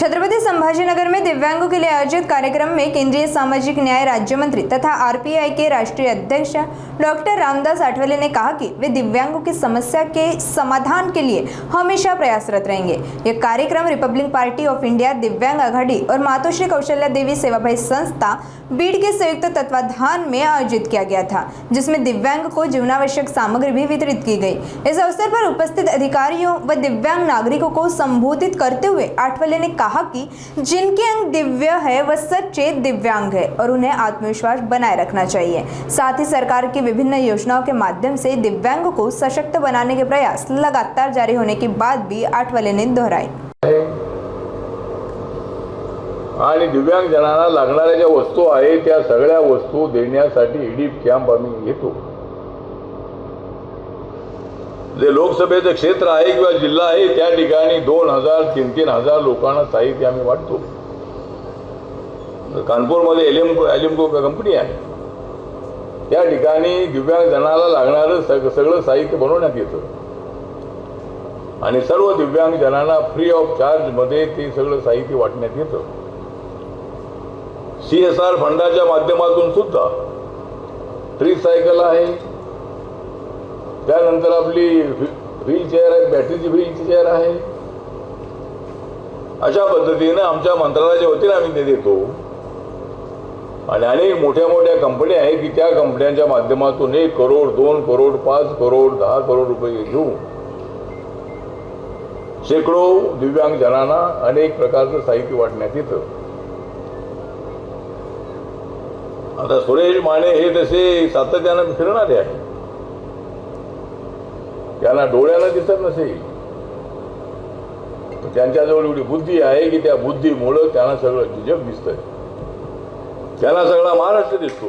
छत्रपति संभाजीनगर में दिव्यांगों के लिए आयोजित कार्यक्रम में केंद्रीय सामाजिक न्याय राज्य मंत्री तथा आरपीआई के राष्ट्रीय अध्यक्ष डॉक्टर रामदास आठवले ने कहा कि वे दिव्यांगों की समस्या के समाधान के लिए हमेशा प्रयासरत रहेंगे। यह कार्यक्रम रिपब्लिक पार्टी ऑफ इंडिया, दिव्यांग आघाड़ी और मातोश्री कौशल्या देवी सेवाभावी संस्था बीड़ के संयुक्त तत्वाधान में आयोजित किया गया था, जिसमें दिव्यांग को जीवनावश्यक सामग्री भी वितरित की गई। इस अवसर पर उपस्थित अधिकारियों व दिव्यांग नागरिकों को संबोधित करते हुए आठवले ने कहा कि जिनके अंग दिव्य है वह सच्चे दिव्यांग है और उन्हें आत्मविश्वास बनाए रखना चाहिए। साथ ही सरकार की विभिन्न योजनाओं के माध्यम से दिव्यांगों को सशक्त बनाने के प्रयास लगातार जारी होने की बात भी आठवले ने दोहराई। आणि दिव्यांग जनांना लागणाऱ्या ज्या वस्तू आहेत त्या सगळ्या वस्तू देण्यासाठी ईडीप कॅम्प आम्ही घेतो। जे लोकसभेचं क्षेत्र आहे किंवा जिल्हा आहे त्या ठिकाणी 2000-3000 लोकांना साहित्य आम्ही वाटतो। कानपूरमध्ये एलिम्को कंपनी आहे, त्या ठिकाणी दिव्यांग जनाला लागणारं सगळं साहित्य बनवण्यात येतं आणि सर्व दिव्यांग जनांना फ्री ऑफ चार्ज मध्ये ते सगळं साहित्य वाटण्यात येतं। CSR फंडाच्या माध्यमातून सुद्धा ट्रिसायकल आहे, त्यानंतर आपली व्हीलचेअर आहे, बॅटरीची व्हीलचेअर आहे। अशा पद्धतीने आमच्या मंत्रालयाच्या वतीने आम्ही ते देतो आणि अनेक मोठ्या मोठ्या कंपन्या आहेत की त्या कंपन्यांच्या माध्यमातून 1 करोड, 2 करोड, 5 करोड, 10 करोड रुपये घेऊन शेकडो दिव्यांग जनांना अनेक प्रकारचं साहित्य वाटण्यात येतं। आता सुरेश माने हे तसे सातत्याने फिरणारे आहे, त्यांना डोळ्याला दिसत नसेल, त्यांच्याजवळ एवढी बुद्धी आहे की त्या बुद्धीमुळे त्यांना सगळं जग दिसतंय, त्यांना सगळा महाराष्ट्र दिसतो।